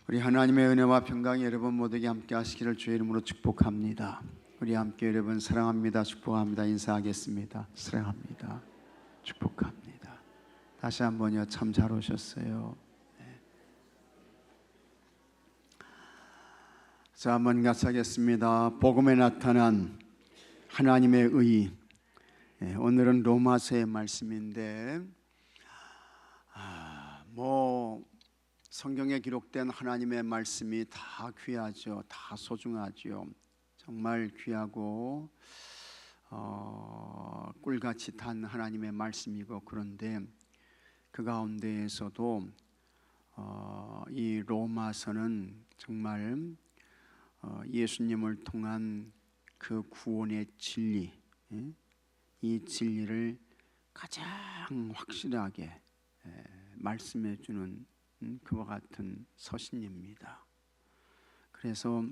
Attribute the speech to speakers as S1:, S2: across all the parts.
S1: 우리 하나님의 은혜와 평강이 여러분 모두에게 함께 하시기를 주의 이름으로 축복합니다. 우리 함께 여러분 사랑합니다, 축복합니다 인사하겠습니다. 사랑합니다, 축복합니다. 다시 한번요. 참 잘 오셨어요. 자, 한번 같이 하겠습니다. 복음에 나타난 하나님의 의. 오늘은 로마서의 말씀인데 성경에 기록된 하나님의 말씀이 다 귀하죠. 다 소중하죠. 정말 귀하고 꿀같이 탄 하나님의 말씀이고, 그런데 그 가운데에서도 이 로마서는 정말 예수님을 통한 그 구원의 진리, 이 진리를 가장 확실하게 말씀해 주는 그와 같은 서신입니다. 그래서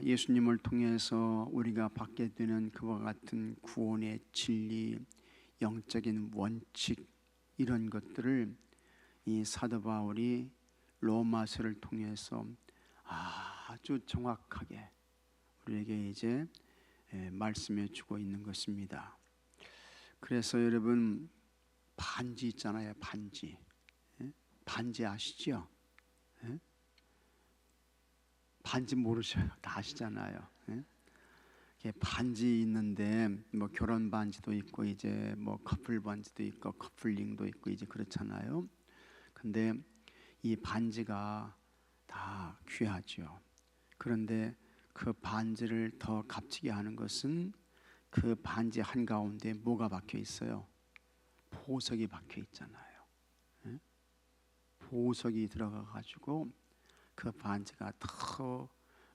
S1: 예수님을 통해서 우리가 받게 되는 그와 같은 구원의 진리, 영적인 원칙, 이런 것들을 이 사도 바울이 로마서를 통해서 아주 정확하게 우리에게 이제 말씀해 주고 있는 것입니다. 그래서 여러분, 반지 있잖아요. 반지 아시죠? 반지 모르셔요? 다 아시잖아요. 반지 있는데 뭐 결혼 반지도 있고 이제 뭐 커플 반지도 있고 커플링도 있고 이제 그렇잖아요. 근데 이 반지가 다 귀하죠. 그런데 그 반지를 더 값지게 하는 것은 그 반지 한가운데 뭐가 박혀 있어요? 보석이 박혀 있잖아요. 보석이 들어가 가지고 그 반지가 더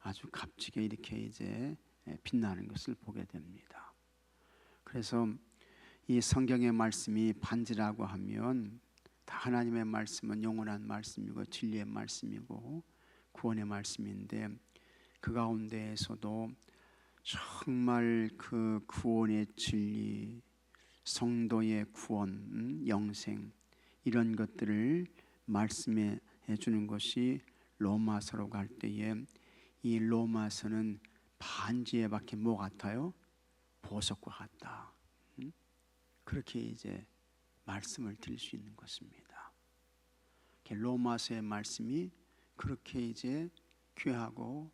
S1: 아주 값지게 이렇게 이제 빛나는 것을 보게 됩니다. 그래서 이 성경의 말씀이 반지라고 하면 다 하나님의 말씀은 영원한 말씀이고 진리의 말씀이고 구원의 말씀인데, 그 가운데에서도 정말 그 구원의 진리, 성도의 구원, 영생, 이런 것들을 말씀해 주는 것이 로마서로 갈 때에, 이 로마서는 반지에 박힌 뭐 같아요? 보석과 같다. 그렇게 이제 말씀을 드릴 수 있는 것입니다. 로마서의 말씀이 그렇게 이제 귀하고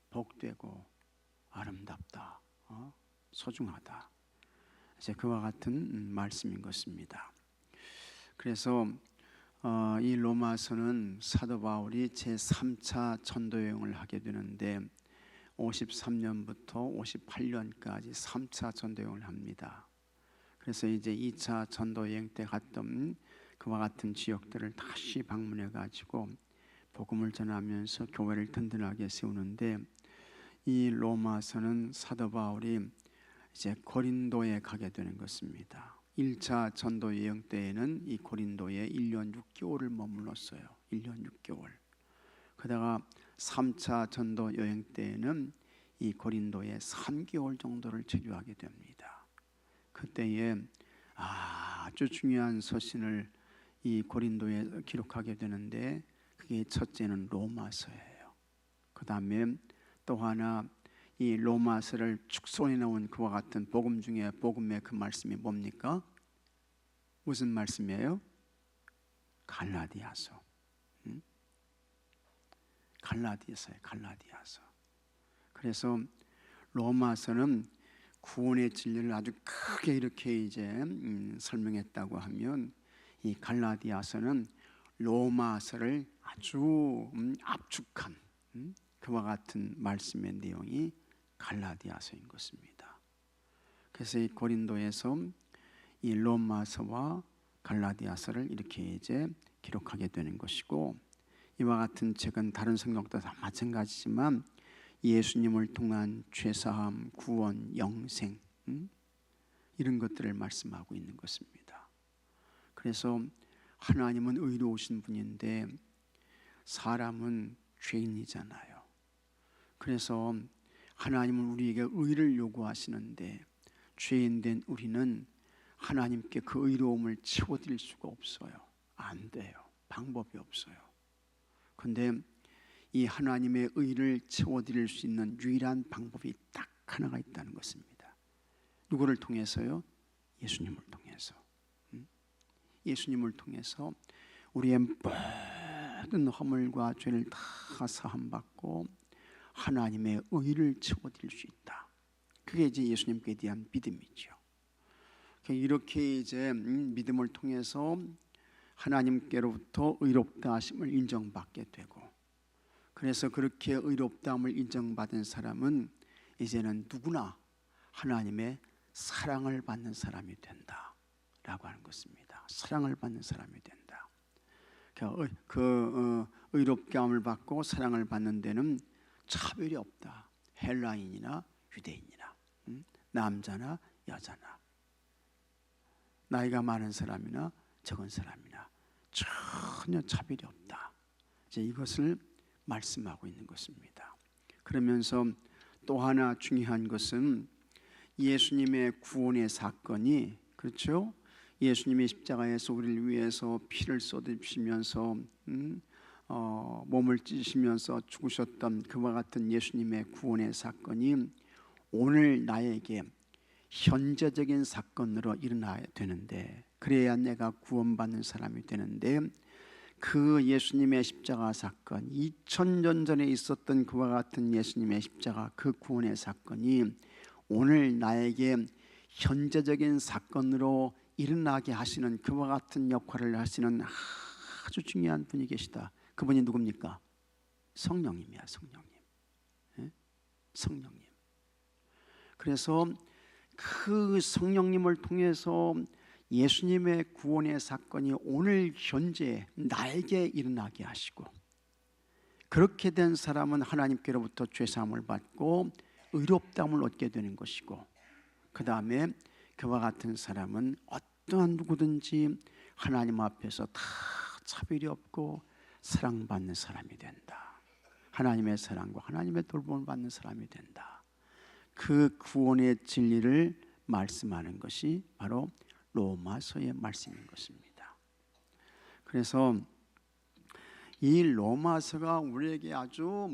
S1: 복되고 아름답다, 소중하다, 이제 그와 같은 말씀인 것입니다. 그래서 이 로마서는 사도 바울이 제3차 전도 여행을 하게 되는데 53년부터 58년까지 3차 전도 여행을 합니다. 그래서 이제 2차 전도 여행 때 갔던 그와 같은 지역들을 다시 방문해 가지고 복음을 전하면서 교회를 든든하게 세우는데, 이 로마서는 사도 바울이 이제 고린도에 가게 되는 것입니다. 1차 전도 여행 때에는 이 고린도에 1년 6개월을 머물렀어요. 1년 6개월. 그러다가 3차 전도 여행 때에는 이 고린도에 3개월 정도를 체류하게 됩니다. 그때에 아주 중요한 서신을 이 고린도에 기록하게 되는데, 그게 첫째는 로마서예요. 그 다음에 또 하나, 이 로마서를 축소해 놓은 그와 같은 복음 중에 복음의 그 말씀이 뭡니까? 무슨 말씀이에요? 갈라디아서. 갈라디아서예요. 갈라디아서. 그래서 로마서는 구원의 진리를 아주 크게 이렇게 이제 설명했다고 하면, 이 갈라디아서는 로마서를 아주 압축한 그와 같은 말씀의 내용이 갈라디아서인 것입니다. 그래서 이 고린도에서 이 로마서와 갈라디아서를 이렇게 이제 기록하게 되는 것이고, 이와 같은 책은 다른 성경도 다 마찬가지지만 예수님을 통한 죄사함, 구원, 영생, 이런 것들을 말씀하고 있는 것입니다. 그래서 하나님은 의로우신 분인데 사람은 죄인이잖아요. 그래서 하나님은 우리에게 의를 요구하시는데, 죄인된 우리는 하나님께 그 의로움을 채워드릴 수가 없어요. 안 돼요. 방법이 없어요. 그런데 이 하나님의 의를 채워드릴 수 있는 유일한 방법이 딱 하나가 있다는 것입니다. 누구를 통해서요? 예수님을 통해서. 예수님을 통해서 우리의 모든 허물과 죄를 다 사함받고 하나님의 의를 채워드릴 수 있다. 그게 이제 예수님께 대한 믿음이죠. 이렇게 이제 믿음을 통해서 하나님께로부터 의롭다 하심을 인정받게 되고, 그래서 그렇게 의롭다함을 인정받은 사람은 이제는 누구나 하나님의 사랑을 받는 사람이 된다라고 하는 것입니다. 사랑을 받는 사람이 된다. 의롭게 함을 받고 사랑을 받는 데는 차별이 없다. 헬라인이나 유대인이나 남자나 여자나 나이가 많은 사람이나 적은 사람이나 전혀 차별이 없다. 이제 이것을 말씀하고 있는 것입니다. 그러면서 또 하나 중요한 것은 예수님의 구원의 사건이, 그렇죠? 예수님이 십자가에서 우리를 위해서 피를 쏟으시면서 몸을 찢으시면서 죽으셨던 그와 같은 예수님의 구원의 사건이 오늘 나에게 현재적인 사건으로 일어나야 되는데, 그래야 내가 구원받는 사람이 되는데, 그 예수님의 십자가 사건, 2000년 전에 있었던 그와 같은 예수님의 십자가 그 구원의 사건이 오늘 나에게 현재적인 사건으로 일어나게 하시는 그와 같은 역할을 하시는 아주 중요한 분이 계시다. 그분이 누굽니까? 성령님이야. 성령님. 네? 성령님. 그래서 그 성령님을 통해서 예수님의 구원의 사건이 오늘 현재 나에게 일어나게 하시고, 그렇게 된 사람은 하나님께로부터 죄사함을 받고 의롭다함을 얻게 되는 것이고, 그 다음에 그와 같은 사람은 어떠한 누구든지 하나님 앞에서 다 차별이 없고 사랑받는 사람이 된다. 하나님의 사랑과 하나님의 돌봄을 받는 사람이 된다. 그 구원의 진리를 말씀하는 것이 바로 로마서의 말씀인 것입니다. 그래서 이 로마서가 우리에게 아주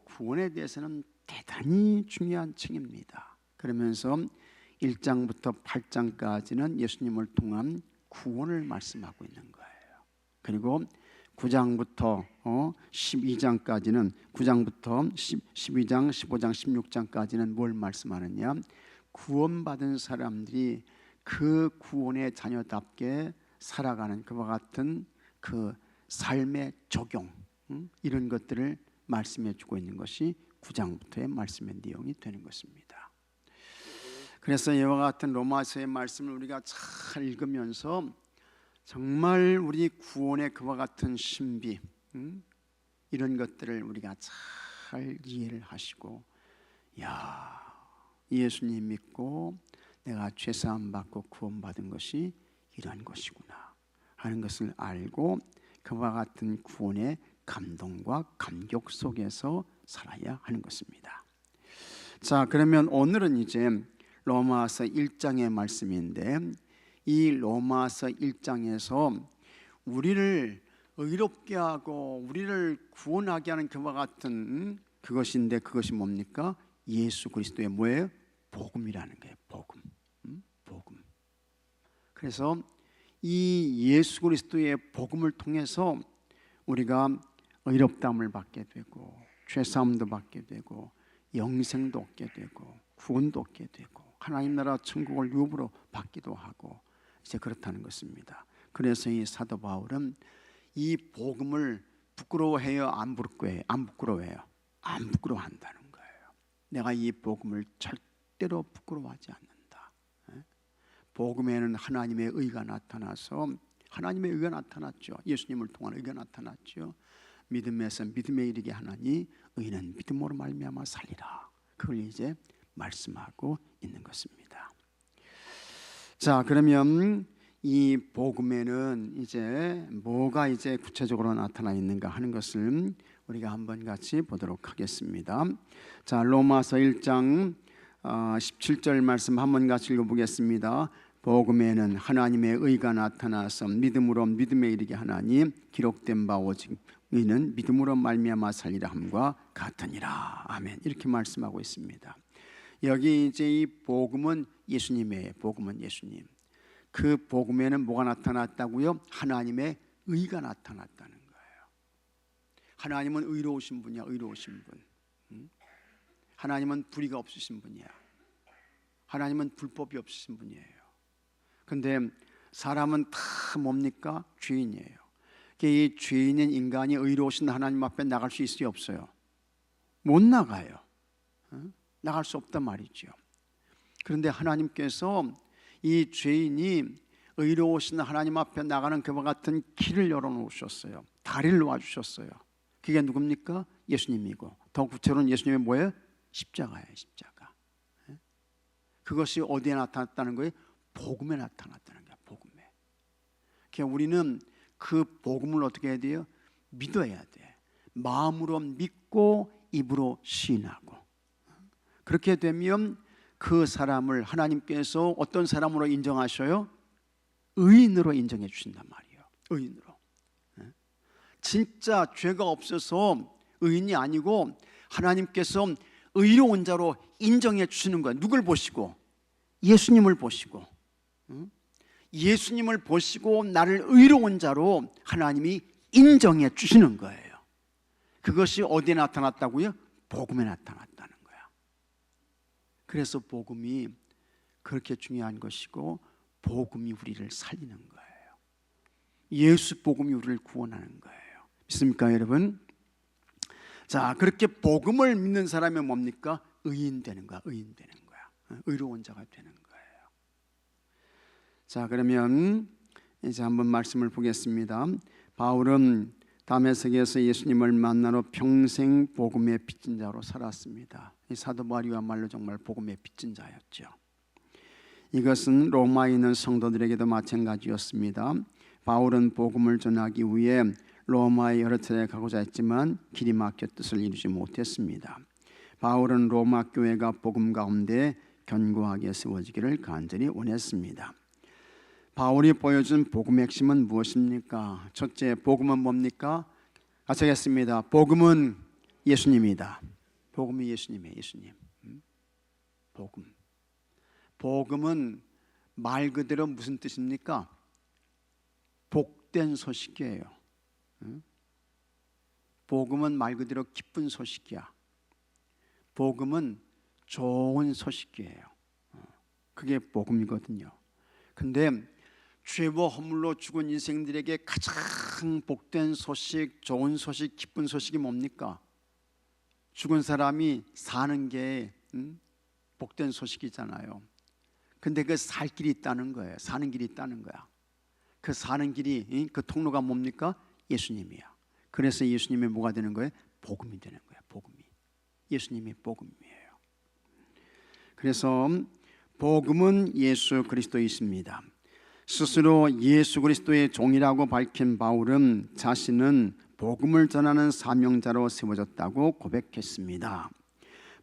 S1: 구원에 대해서는 대단히 중요한 책입니다. 그러면서 1장부터 8장까지는 예수님을 통한 구원을 말씀하고 있는 거예요. 그리고 9장부터 12장까지는 9장부터 12장, 15장, 16장까지는 뭘 말씀하느냐? 구원받은 사람들이 그 구원의 자녀답게 살아가는 그와 같은 그 삶의 적용, 이런 것들을 말씀해 주고 있는 것이 9장부터의 말씀의 내용이 되는 것입니다. 그래서 이와 같은 로마서의 말씀을 우리가 잘 읽으면서 정말 우리 구원의 그와 같은 신비, 이런 것들을 우리가 잘 이해를 하시고, 야, 예수님 믿고 내가 죄사함 받고 구원받은 것이 이런 것이구나 하는 것을 알고 그와 같은 구원의 감동과 감격 속에서 살아야 하는 것입니다. 자, 그러면 오늘은 이제 로마서 1장의 말씀인데, 이 로마서 1장에서 우리를 의롭게 하고 우리를 구원하게 하는 그와 같은 그것인데, 그것이 뭡니까? 예수 그리스도의 뭐예요? 복음이라는 거예요. 복음. 복음. 그래서 이 예수 그리스도의 복음을 통해서 우리가 의롭다함을 받게 되고 죄사함도 받게 되고 영생도 얻게 되고 구원도 얻게 되고 하나님 나라 천국을 유업으로 받기도 하고 이제 그렇다는 것입니다. 그래서 이 사도 바울은 이 복음을 부끄러워해요? 안 부끄러워해요? 안 부끄러워해요? 안 부끄러워한다는 거예요. 내가 이 복음을 절대로 부끄러워하지 않는다. 복음에는 하나님의 의가 나타나서, 하나님의 의가 나타났죠. 예수님을 통한 의가 나타났죠. 믿음에서 믿음에 이르게 하나니 의는 믿음으로 말미암아 살리라. 그걸 이제 말씀하고 있는 것입니다. 자, 그러면 이 복음에는 이제 뭐가 이제 구체적으로 나타나 있는가 하는 것을 우리가 한번 같이 보도록 하겠습니다. 자, 로마서 1장 17절 말씀 한번 같이 읽어보겠습니다. 복음에는 하나님의 의가 나타나서 믿음으로 믿음에 이르게 하나니 기록된 바 오직 의는 믿음으로 말미암아 살리라 함과 같으니라. 아멘. 이렇게 말씀하고 있습니다. 여기 이제 이 복음은 예수님이에요. 복음은 예수님. 그 복음에는 뭐가 나타났다고요? 하나님의 의가 나타났다는 거예요. 하나님은 의로우신 분이야. 의로우신 분. 하나님은 불의가 없으신 분이야. 하나님은 불법이 없으신 분이에요. 근데 사람은 다 뭡니까? 죄인이에요. 이 죄인인 인간이 의로우신 하나님 앞에 나갈 수 있어요? 없어요? 못 나가요. 나갈 수 없단 말이죠. 그런데 하나님께서 이 죄인이 의로우신 하나님 앞에 나가는 그와 같은 길을 열어놓으셨어요. 다리를 놓아주셨어요. 그게 누굽니까? 예수님이고, 더 구체로는 예수님의 뭐예요? 십자가예요. 십자가. 그것이 어디에 나타났다는 거예요? 복음에 나타났다는 거예요. 복음에. 그러니까 우리는 그 복음을 어떻게 해야 돼요? 믿어야 돼. 마음으로 믿고 입으로 시인하고. 그렇게 되면 그 사람을 하나님께서 어떤 사람으로 인정하셔요? 의인으로 인정해 주신단 말이에요. 의인으로. 진짜 죄가 없어서 의인이 아니고 하나님께서 의로운 자로 인정해 주시는 거예요. 누굴 보시고? 예수님을 보시고. 예수님을 보시고 나를 의로운 자로 하나님이 인정해 주시는 거예요. 그것이 어디에 나타났다고요? 복음에 나타났다는 거야. 그래서 복음이 그렇게 중요한 것이고, 복음이 우리를 살리는 거예요. 예수 복음이 우리를 구원하는 거예요. 믿습니까, 여러분? 자, 그렇게 복음을 믿는 사람이 뭡니까? 의인 되는 거야. 의인 되는 거야. 의로운 자가 되는 거예요. 자, 그러면 이제 한번 말씀을 보겠습니다. 바울은 다메섹에서 예수님을 만나러 평생 복음의 빚진 자로 살았습니다. 이 사도 바울이야말로 정말 복음의 빚진 자였죠. 이것은 로마에 있는 성도들에게도 마찬가지였습니다. 바울은 복음을 전하기 위해 로마에 여러 차례 가고자 했지만 길이 막혀 뜻을 이루지 못했습니다. 바울은 로마 교회가 복음 가운데 견고하게 세워지기를 간절히 원했습니다. 바울이 보여준 복음의 핵심은 무엇입니까? 첫째, 복음은 뭡니까? 같이 하겠습니다. 복음은 예수님이다. 복음이 예수님이에요. 예수님. 복음. 복음은 말 그대로 무슨 뜻입니까? 복된 소식이에요. 복음은 말 그대로 기쁜 소식이야. 복음은 좋은 소식이에요. 그게 복음이거든요. 근데 죄와 허물로 죽은 인생들에게 가장 복된 소식, 좋은 소식, 기쁜 소식이 뭡니까? 죽은 사람이 사는 게 복된 소식이잖아요. 근데 그 살 길이 있다는 거예요. 사는 길이 있다는 거야. 그 사는 길이, 그 통로가 뭡니까? 예수님이야. 그래서 예수님이 뭐가 되는 거예요? 복음이 되는 거야. 복음이. 예수님이 복음이에요. 그래서 복음은 예수 그리스도이십니다. 스스로 예수 그리스도의 종이라고 밝힌 바울은 자신은 복음을 전하는 사명자로 세워졌다고 고백했습니다.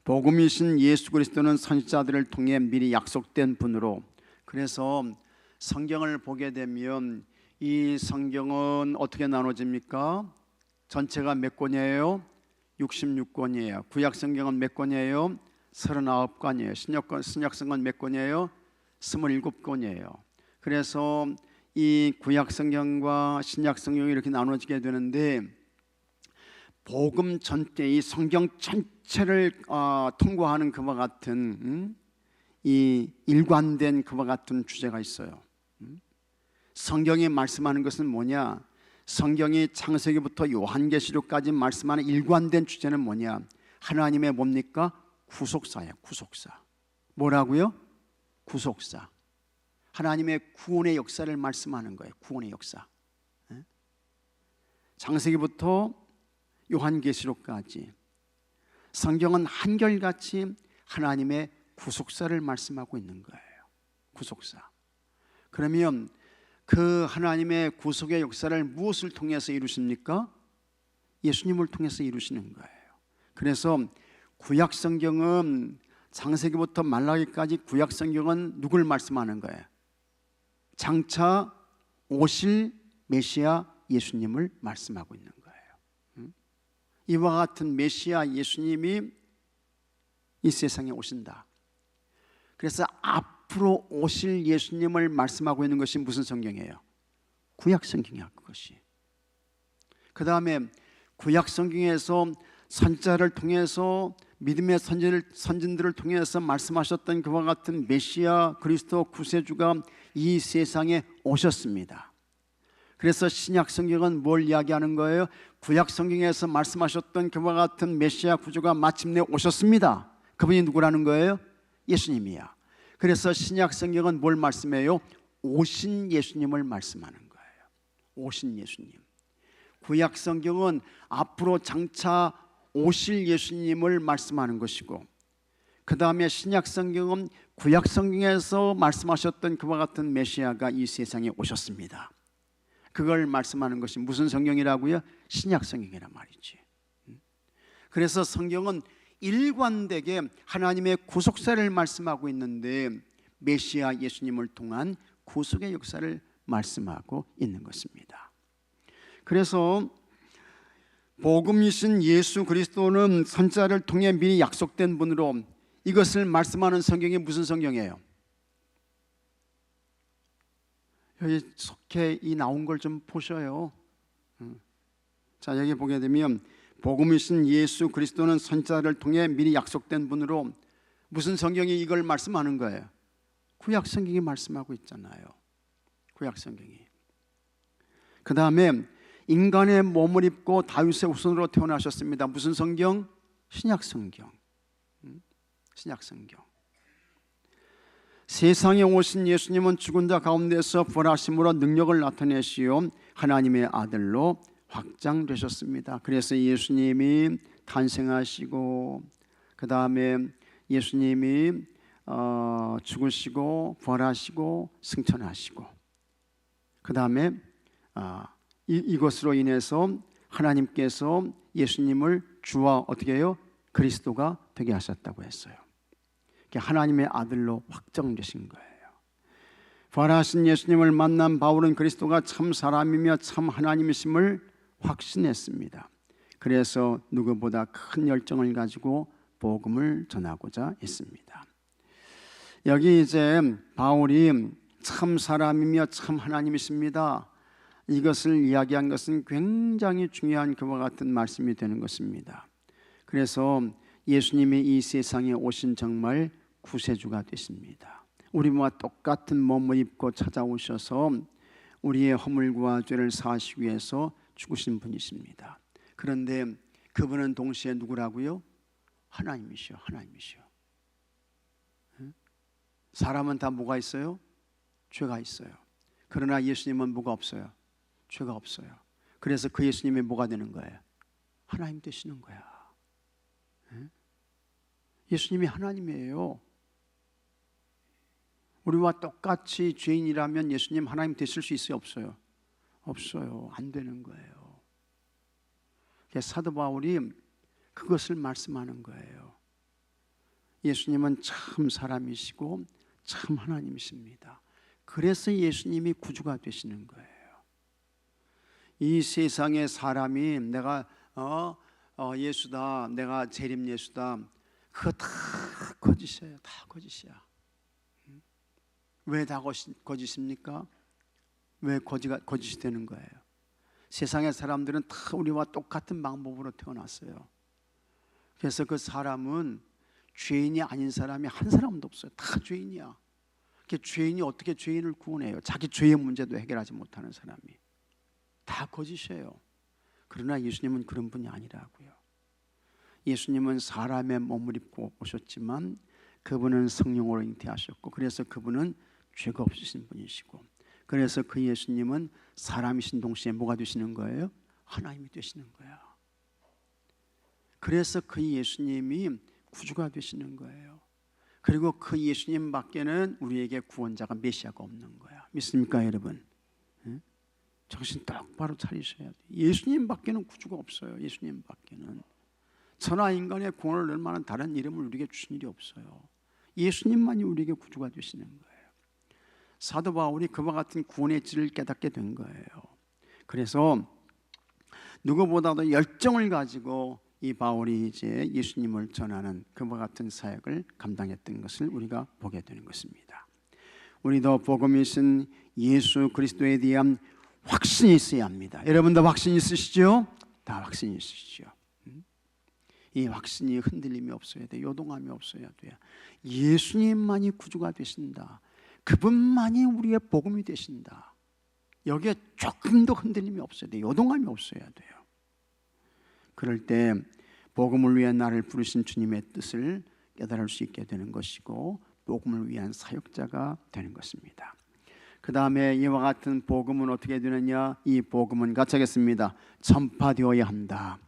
S1: 복음이신 예수 그리스도는 선지자들을 통해 미리 약속된 분으로, 그래서 성경을 보게 되면 이 성경은 어떻게 나눠집니까? 전체가 몇 권이에요? 66권이에요. 구약 성경은 몇 권이에요? 39권이에요. 신약 성경은 몇 권이에요? 27권이에요. 그래서 이 구약 성경과 신약 성경이 이렇게 나눠지게 되는데, 복음 전체, 이 성경 전체를 통과하는 그와 같은 이 일관된 그와 같은 주제가 있어요. 성경이 말씀하는 것은 뭐냐? 성경이 창세기부터 요한계시록까지 말씀하는 일관된 주제는 뭐냐? 하나님의 뭡니까? 구속사예요. 구속사. 뭐라고요? 구속사. 하나님의 구원의 역사를 말씀하는 거예요. 구원의 역사. 창세기부터 요한계시록까지 성경은 한결같이 하나님의 구속사를 말씀하고 있는 거예요. 구속사. 그러면 그 하나님의 구속의 역사를 무엇을 통해서 이루십니까? 예수님을 통해서 이루시는 거예요. 그래서 구약 성경은 창세기부터 말라기까지 구약 성경은 누굴 말씀하는 거예요? 장차 오실 메시아 예수님을 말씀하고 있는 거예요. 이와 같은 메시아 예수님이 이 세상에 오신다. 그래서 앞으로 오실 예수님을 말씀하고 있는 것이 무슨 성경이에요? 구약 성경이야. 그것이. 그 다음에 구약 성경에서 선자를 통해서 믿음의 선진들을 통해서 말씀하셨던 그와 같은 메시아 그리스도 구세주가 이 세상에 오셨습니다. 그래서 신약 성경은 뭘 이야기하는 거예요? 구약 성경에서 말씀하셨던 그와 같은 메시아 구주가 마침내 오셨습니다. 그분이 누구라는 거예요? 예수님이야. 그래서 신약 성경은 뭘 말씀해요? 오신 예수님을 말씀하는 거예요. 오신 예수님. 구약 성경은 앞으로 장차 오실 예수님을 말씀하는 것이고, 그 다음에 신약 성경은 구약 성경에서 말씀하셨던 그와 같은 메시아가 이 세상에 오셨습니다. 그걸 말씀하는 것이 무슨 성경이라고요? 신약 성경이란 말이지. 그래서 성경은 일관되게 하나님의 구속사를 말씀하고 있는데 메시아 예수님을 통한 구속의 역사를 말씀하고 있는 것입니다. 그래서 복음이신 예수 그리스도는 선자를 통해 미리 약속된 분으로, 이것을 말씀하는 성경이 무슨 성경이에요? 여기 속해 이 나온 걸 좀 보셔요. 자, 여기 보게 되면 복음이신 예수 그리스도는 선자를 통해 미리 약속된 분으로, 무슨 성경이 이걸 말씀하는 거예요? 구약 성경이 말씀하고 있잖아요. 구약 성경이. 그 다음에 인간의 몸을 입고 다윗의 후손으로 태어나셨습니다. 무슨 성경? 신약 성경. 신약 성경. 세상에 오신 예수님은 죽은 자 가운데서 부활하심으로 능력을 나타내시어 하나님의 아들로 확장되셨습니다. 그래서 예수님이 탄생하시고, 그 다음에 예수님이 죽으시고 부활하시고 승천하시고, 그 다음에 이것으로 인해서 하나님께서 예수님을 주와 어떻게 해요? 그리스도가 되게 하셨다고 했어요. 하나님의 아들로 확정되신 거예요. 부활하신 예수님을 만난 바울은 그리스도가 참 사람이며 참 하나님이심을 확신했습니다. 그래서 누구보다 큰 열정을 가지고 복음을 전하고자 했습니다. 여기 이제 바울이 참 사람이며 참 하나님이십니다, 이것을 이야기한 것은 굉장히 중요한 그와 같은 말씀이 되는 것입니다. 그래서 예수님이 이 세상에 오신 정말 구세주가 되십니다. 우리와 똑같은 몸을 입고 찾아오셔서 우리의 허물과 죄를 사하시기 위해서 죽으신 분이십니다. 그런데 그분은 동시에 누구라고요? 하나님이시요. 하나님이시요. 사람은 다 뭐가 있어요? 죄가 있어요. 그러나 예수님은 뭐가 없어요? 죄가 없어요. 그래서 그 예수님이 뭐가 되는 거예요? 하나님 되시는 거야. 예수님이 하나님이에요. 우리와 똑같이 죄인이라면 예수님 하나님 되실 수 있어요? 없어요? 없어요. 안 되는 거예요. 사도 바울이 그것을 말씀하는 거예요. 예수님은 참 사람이시고 참 하나님이십니다. 그래서 예수님이 구주가 되시는 거예요. 이 세상의 사람이 내가 예수다, 내가 재림 예수다, 그거 다 거짓이에요. 다 거짓이야. 왜 다 거짓입니까? 왜 거짓이 되는 거예요? 세상의 사람들은 다 우리와 똑같은 방법으로 태어났어요. 그래서 그 사람은 죄인이 아닌 사람이 한 사람도 없어요. 다 죄인이야. 죄인이 어떻게 죄인을 구원해요? 자기 죄의 문제도 해결하지 못하는 사람이. 다 거짓이에요. 그러나 예수님은 그런 분이 아니라고요. 예수님은 사람의 몸을 입고 오셨지만 그분은 성령으로 잉태하셨고, 그래서 그분은 죄가 없으신 분이시고, 그래서 그 예수님은 사람이신 동시에 뭐가 되시는 거예요? 하나님이 되시는 거야. 그래서 그 예수님이 구주가 되시는 거예요. 그리고 그 예수님 밖에는 우리에게 구원자가 메시아가 없는 거야. 믿습니까 여러분? 정신 똑바로 차리셔야 돼요. 예수님 밖에는 구주가 없어요. 예수님 밖에는 천하 인간의 구원을 넣을 만한 다른 이름을 우리에게 주신 일이 없어요. 예수님만이 우리에게 구주가 되시는 거예요. 사도 바울이 그와 같은 구원의 질을 깨닫게 된 거예요. 그래서 누구보다도 열정을 가지고 이 바울이 이제 예수님을 전하는 그와 같은 사역을 감당했던 것을 우리가 보게 되는 것입니다. 우리도 복음이신 예수 그리스도에 대한 확신이 있어야 합니다. 여러분도 확신 있으시죠? 다 확신이 있으시죠? 이 확신이 흔들림이 없어야 돼. 요동함이 없어야 돼요. 예수님만이 구주가 되신다. 그분만이 우리의 복음이 되신다. 여기에 조금도 흔들림이 없어야 돼. 요동함이 없어야 돼요. 그럴 때 복음을 위해 나를 부르신 주님의 뜻을 깨달을 수 있게 되는 것이고 복음을 위한 사역자가 되는 것입니다. 그 다음에 이와 같은 복음은 어떻게 되느냐? 이 복음은 같이 하겠습니다. 전파되어야 한다.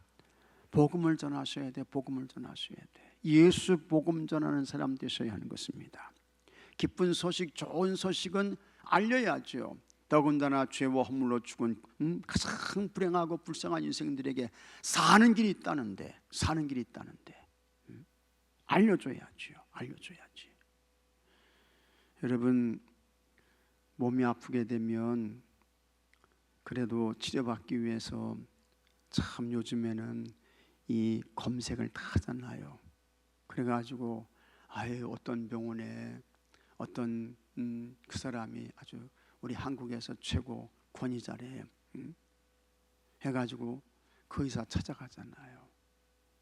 S1: 복음을 전하셔야 돼. 복음을 전하셔야 돼. 예수 복음 전하는 사람 되셔야 하는 것입니다. 기쁜 소식, 좋은 소식은 알려야죠. 더군다나 죄와 허물로 죽은 가장 불행하고 불쌍한 인생들에게 사는 길이 있다는데 알려줘야죠. 알려줘야지. 여러분, 몸이 아프게 되면 그래도 치료받기 위해서 참 요즘에는 이 검색을 다 하잖아요. 그래가지고 어떤 병원에 어떤 그 사람이 아주 우리 한국에서 최고 권위자래 해가지고 그 의사 찾아가잖아요.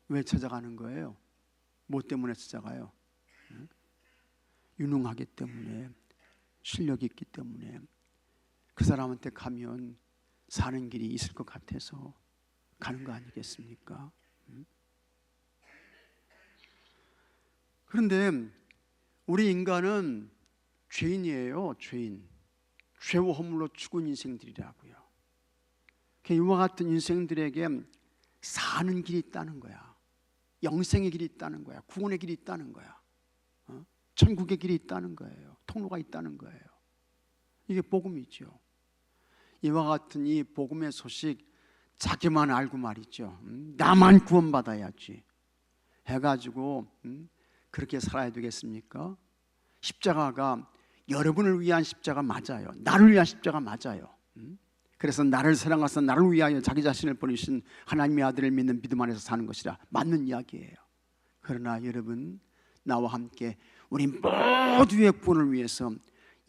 S1: 왜 찾아가는 거예요? 뭐 때문에 찾아가요? 유능하기 때문에, 실력이 있기 때문에. 그 사람한테 가면 사는 길이 있을 것 같아서 가는 거 아니겠습니까? 그런데 우리 인간은 죄인이에요. 죄와 허물로 죽은 인생들이라고요. 이와 같은 인생들에게 사는 길이 있다는 거야. 영생의 길이 있다는 거야. 구원의 길이 있다는 거야. 천국의 길이 있다는 거예요. 통로가 있다는 거예요. 이게 복음이죠. 이와 같은 이 복음의 소식 자기만 알고 말이죠. 나만 구원받아야지 해가지고 그렇게 살아야 되겠습니까? 십자가가 여러분을 위한 십자가 맞아요. 나를 위한 십자가 맞아요. 그래서 나를 사랑하사 나를 위하여 자기 자신을 버리신 하나님의 아들을 믿는 믿음 안에서 사는 것이라 맞는 이야기예요. 그러나 여러분, 나와 함께 우리 모두의 구원을 위해서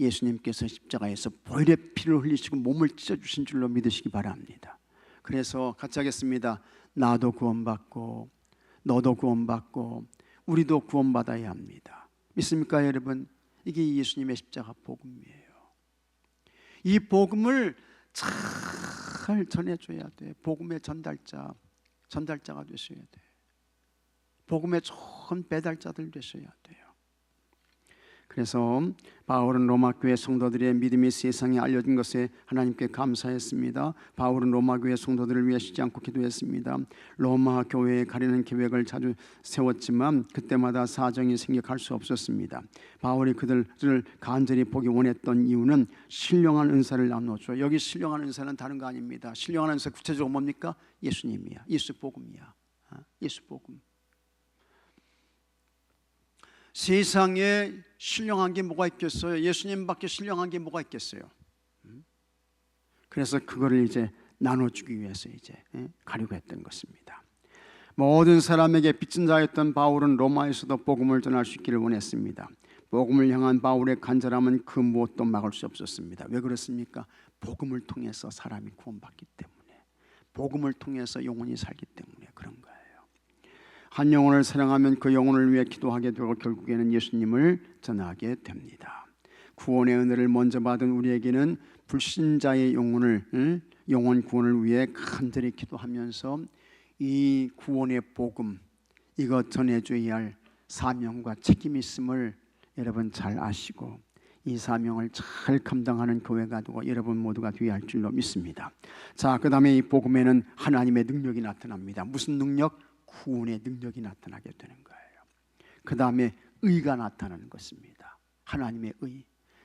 S1: 예수님께서 십자가에서 보혈의 피를 흘리시고 몸을 찢어주신 줄로 믿으시기 바랍니다. 그래서 같이 하겠습니다. 나도 구원받고 너도 구원받고 우리도 구원받아야 합니다. 믿습니까 여러분? 이게 예수님의 십자가 복음이에요. 이 복음을 잘 전해줘야 돼. 복음의 전달자가 되셔야 돼. 복음의 좋은 배달자들 되셔야 돼요. 그래서 바울은 로마 교회 성도들의 믿음이 세상에 알려진 것에 하나님께 감사했습니다. 바울은 로마 교회 성도들을 위해 쉬지 않고 기도했습니다. 로마 교회에 가려는 계획을 자주 세웠지만 그때마다 사정이 생겨 갈 수 없었습니다. 바울이 그들을 간절히 보기 원했던 이유는 신령한 은사를 나누었죠. 여기 신령한 은사는 다른 거 아닙니다. 신령한 은사 구체적으로 뭡니까? 예수님이야. 예수 복음이야. 예수 복음. 세상에 신령한 게 뭐가 있겠어요? 예수님밖에 신령한 게 뭐가 있겠어요? 그래서 그거를 이제 나눠주기 위해서 이제 가려고 했던 것입니다. 모든 사람에게 빚진 자였던 바울은 로마에서도 복음을 전할 수 있기를 원했습니다. 복음을 향한 바울의 간절함은 그 무엇도 막을 수 없었습니다. 왜 그렇습니까? 복음을 통해서 사람이 구원받기 때문에, 복음을 통해서 영혼이 살기 때문에 그런 거예요. 한 영혼을 사랑하면 그 영혼을 위해 기도하게 되고 결국에는 예수님을 전하게 됩니다. 구원의 은혜를 먼저 받은 우리에게는 불신자의 영혼 구원을 위해 간절히 기도하면서 이 구원의 복음, 이거 전해줘야 할 사명과 책임이 있음을 여러분 잘 아시고 이 사명을 잘 감당하는 교회가 되고 여러분 모두가 되어야 할 줄로 믿습니다. 자, 그 다음에 이 복음에는 하나님의 능력이 나타납니다. 무슨 능력? 구원의 능력이 나타나게 되는 거예요. 그 다음에 의가 나타나는 것입니다. 하나님의 의.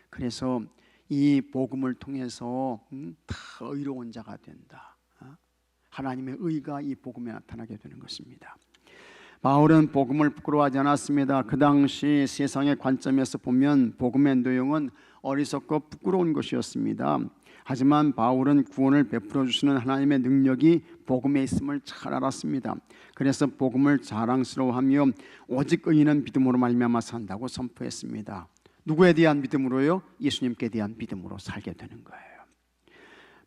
S1: 그래서 이 복음을 통해서 다 의로운 자가 된다. 하나님의 의가 이 복음에 나타나게 되는 것입니다. 바울은 복음을 부끄러워하지 않았습니다. 그 당시 세상의 관점에서 보면 복음의 내용은 어리석고 부끄러운 것이었습니다. 하지만 바울은 구원을 베풀어 주시는 하나님의 능력이 복음에 있음을 잘 알았습니다. 그래서 복음을 자랑스러워하며 오직 의인은 믿음으로 말미암아 산다고 선포했습니다. 누구에 대한 믿음으로요? 예수님께 대한 믿음으로 살게 되는 거예요.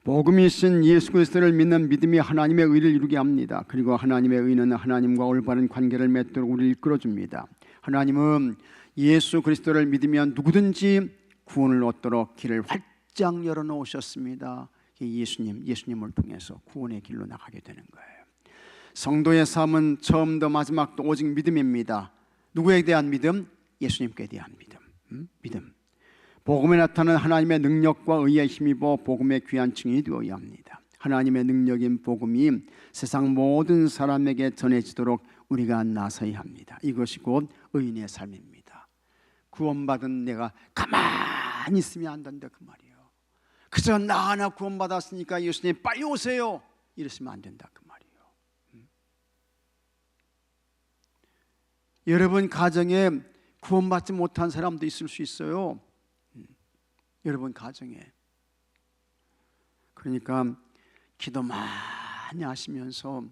S1: 복음이신 예수 그리스도를 믿는 믿음이 하나님의 의를 이루게 합니다. 그리고 하나님의 의는 하나님과 올바른 관계를 맺도록 우리를 이끌어줍니다. 하나님은 예수 그리스도를 믿으면 누구든지 구원을 얻도록 길을 활짝 열어놓으셨습니다. 예수님을 통해서 구원의 길로 나가게 되는 거예요. 성도의 삶은 처음도 마지막도 오직 믿음입니다. 누구에 대한 믿음? 예수님께 대한 믿음. 믿음. 복음에 나타나는 하나님의 능력과 의에 힘입어 복음의 귀한 증인이 되어야 합니다. 하나님의 능력인 복음이 세상 모든 사람에게 전해지도록 우리가 나서야 합니다. 이것이 곧 의인의 삶입니다. 구원받은 내가 가만히 있으면 안 된다 그 말이에요. 그저 나 하나 구원받았으니까 예수님 빨리 오세요 이러시면 안 된다 그 말이에요. 여러분 가정에 구원받지 못한 사람도 있을 수 있어요. 여러분 가정에. 그러니까 기도 많이 하시면서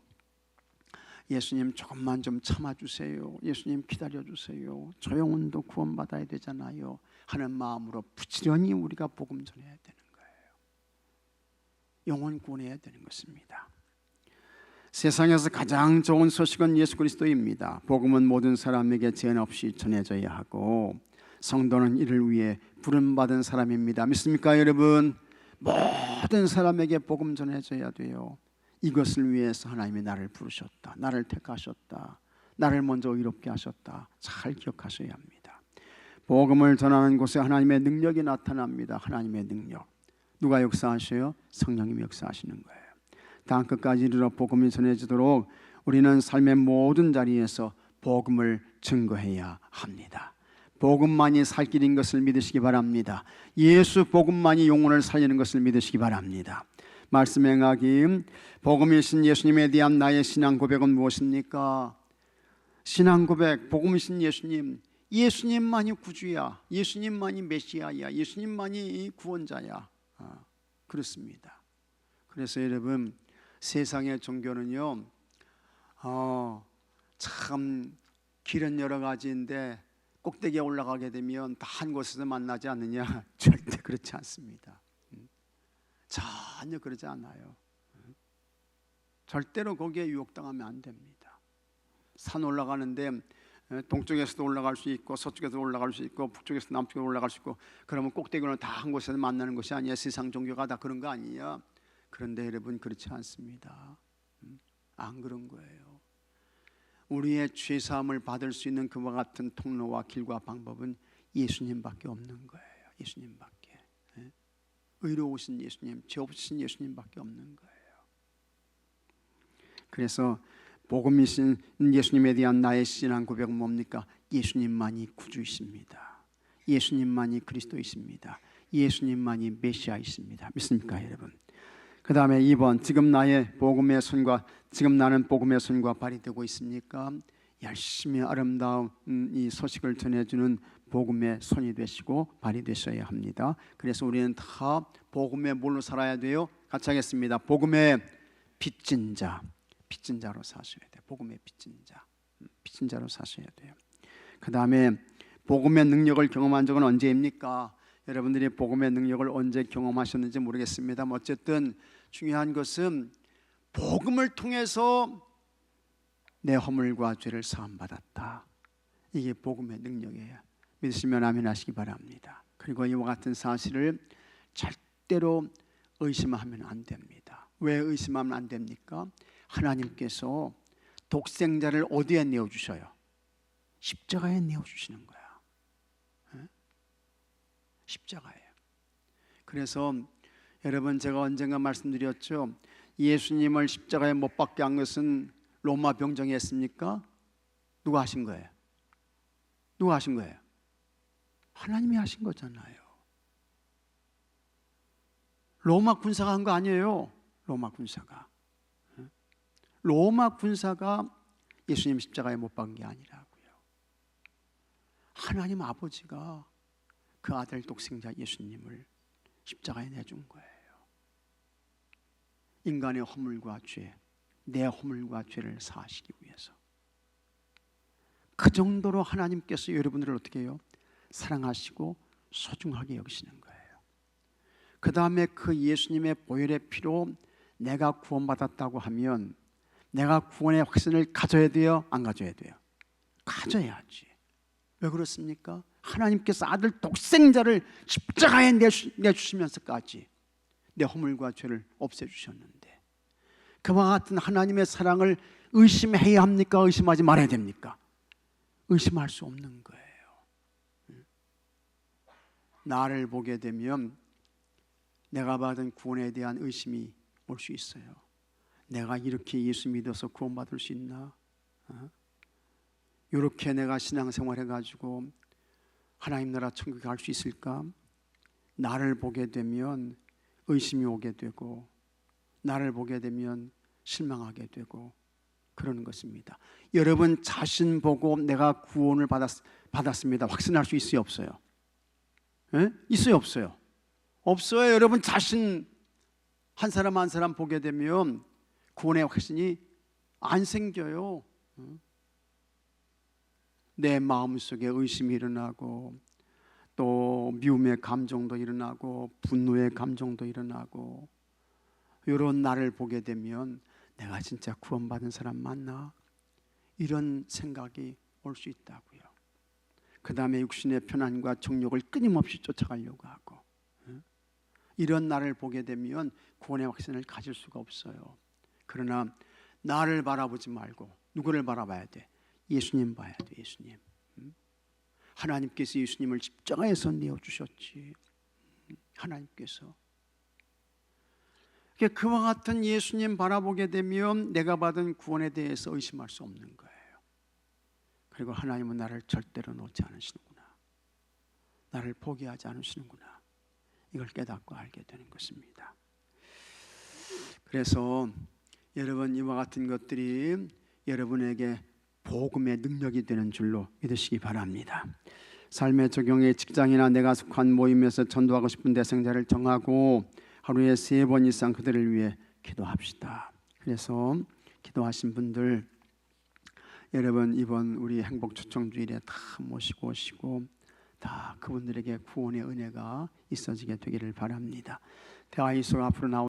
S1: 예수님 조금만 좀 참아주세요. 예수님 기다려주세요. 저 영혼도 구원받아야 되잖아요 하는 마음으로 부지런히 우리가 복음 전해야 되는 거예요. 영혼 구원해야 되는 것입니다. 세상에서 가장 좋은 소식은 예수 그리스도입니다. 복음은 모든 사람에게 제한 없이 전해져야 하고 성도는 이를 위해 부름받은 사람입니다. 믿습니까 여러분? 모든 사람에게 복음 전해져야 돼요. 이것을 위해서 하나님이 나를 부르셨다. 나를 택하셨다. 나를 먼저 의롭게 하셨다. 잘 기억하셔야 합니다. 복음을 전하는 곳에 하나님의 능력이 나타납니다. 하나님의 능력. 누가 역사하셔요? 성령님이 역사하시는 거예요. 땅 끝까지 이르러 복음이 전해지도록 우리는 삶의 모든 자리에서 복음을 증거해야 합니다. 복음만이 살 길인 것을 믿으시기 바랍니다. 예수 복음만이 영혼을 살리는 것을 믿으시기 바랍니다. 말씀 행하기. 복음이신 예수님에 대한 나의 신앙 고백은 무엇입니까? 신앙 고백, 복음이신 예수님, 예수님만이 구주야, 예수님만이 메시아야, 예수님만이 구원자야. 그렇습니다. 그래서 여러분 세상의 종교는요 참 길은 여러 가지인데 꼭대기에 올라가게 되면 다 한 곳에서 만나지 않느냐? 절대 그렇지 않습니다. 전혀 그러지 않아요. 절대로 거기에 유혹당하면 안 됩니다. 산 올라가는데 동쪽에서도 올라갈 수 있고 서쪽에서 올라갈 수 있고 북쪽에서 남쪽으로 올라갈 수 있고 그러면 꼭대기는 다 한 곳에서 만나는 것이 아니야. 세상 종교가 다 그런 거 아니야. 그런데 여러분 그렇지 않습니다. 안 그런 거예요. 우리의 죄사함을 받을 수 있는 그와 같은 통로와 길과 방법은 예수님밖에 없는 거예요. 예수님밖에. 의로우신 예수님, 죄 없으신 예수님밖에 없는 거예요. 그래서 복음이신 예수님에 대한 나의 신앙 고백은 뭡니까? 예수님만이 구주이십니다. 예수님만이 그리스도이십니다. 예수님만이 메시아이십니다. 믿습니까 여러분? 그 다음에 2번, 지금 나는 복음의 손과 발이 되고 있습니까? 열심히 아름다운 이 소식을 전해주는 복음의 손이 되시고 발이 되셔야 합니다. 그래서 우리는 다 복음의 뭘로 살아야 돼요? 같이 하겠습니다. 복음의 빚진 자로 사셔야 돼요. 복음의 빚진 자로 사셔야 돼요. 그 다음에 복음의 능력을 경험한 적은 언제입니까? 여러분들이 복음의 능력을 언제 경험하셨는지 모르겠습니다. 어쨌든 중요한 것은 복음을 통해서 내 허물과 죄를 사함받았다. 이게 복음의 능력이에요. 믿으시면 아멘 하시기 바랍니다. 그리고 이와 같은 사실을 절대로 의심하면 안 됩니다. 왜 의심하면 안 됩니까? 하나님께서 독생자를 어디에 내어주셔요? 십자가에 내어주시는 거야. 십자가예요. 그래서 여러분 제가 언젠가 말씀드렸죠. 예수님을 십자가에 못 박게 한 것은 로마 병정이 했습니까? 누가 하신 거예요? 누가 하신 거예요? 하나님이 하신 거잖아요. 로마 군사가 한 거 아니에요. 로마 군사가 예수님 십자가에 못 박은 게 아니라고요. 하나님 아버지가 그 아들 독생자 예수님을 십자가에 내준 거예요. 인간의 허물과 죄, 내 허물과 죄를 사하시기 위해서. 그 정도로 하나님께서 여러분들을 어떻게 해요? 사랑하시고 소중하게 여기시는 거예요. 그 다음에 그 예수님의 보혈의 피로 내가 구원받았다고 하면 내가 구원의 확신을 가져야 돼요? 안 가져야 돼요? 가져야지. 왜 그렇습니까? 하나님께서 아들 독생자를 십자가에 내주시면서까지 내 허물과 죄를 없애주셨는데, 그와 같은 하나님의 사랑을 의심해야 합니까? 의심하지 말아야 됩니까? 의심할 수 없는 거예요. 나를 보게 되면 내가 받은 구원에 대한 의심이 올 수 있어요. 내가 이렇게 예수 믿어서 구원받을 수 있나? 이렇게 내가 신앙생활 해가지고 하나님 나라 천국에 갈 수 있을까? 나를 보게 되면 의심이 오게 되고, 나를 보게 되면 실망하게 되고 그러는 것입니다. 여러분 자신 보고 내가 구원을 받았습니다 확신할 수 있어요? 없어요? 에? 있어요? 없어요? 없어요. 여러분 자신 한 사람 한 사람 보게 되면 구원의 확신이 안 생겨요. 내 마음속에 의심이 일어나고, 또 미움의 감정도 일어나고, 분노의 감정도 일어나고, 이런 나를 보게 되면 내가 진짜 구원받은 사람 맞나? 이런 생각이 올 수 있다고요. 그 다음에 육신의 편안과 정욕을 끊임없이 쫓아가려고 하고, 이런 나를 보게 되면 구원의 확신을 가질 수가 없어요. 그러나 나를 바라보지 말고 누구를 바라봐야 돼? 예수님 봐야 돼. 예수님. 하나님께서 예수님을 십자가에서 내어주셨지. 하나님께서. 그와 같은 예수님 바라보게 되면 내가 받은 구원에 대해서 의심할 수 없는 거예요. 그리고 하나님은 나를 절대로 놓지 않으시는구나, 나를 포기하지 않으시는구나, 이걸 깨닫고 알게 되는 것입니다. 그래서 여러분 이와 같은 것들이 여러분에게 복음의 능력이 되는 줄로 믿으시기 바랍니다. 삶의 적용에 직장이나 내가 속한 모임에서 전도하고 싶은 대상자를 정하고 하루에 3번 이상 그들을 위해 기도합시다. 그래서 기도하신 분들 여러분 이번 우리 행복초청주일에 다 모시고 오시고 다 그분들에게 구원의 은혜가 있어지게 되기를 바랍니다. 대화이수가 앞으로 나오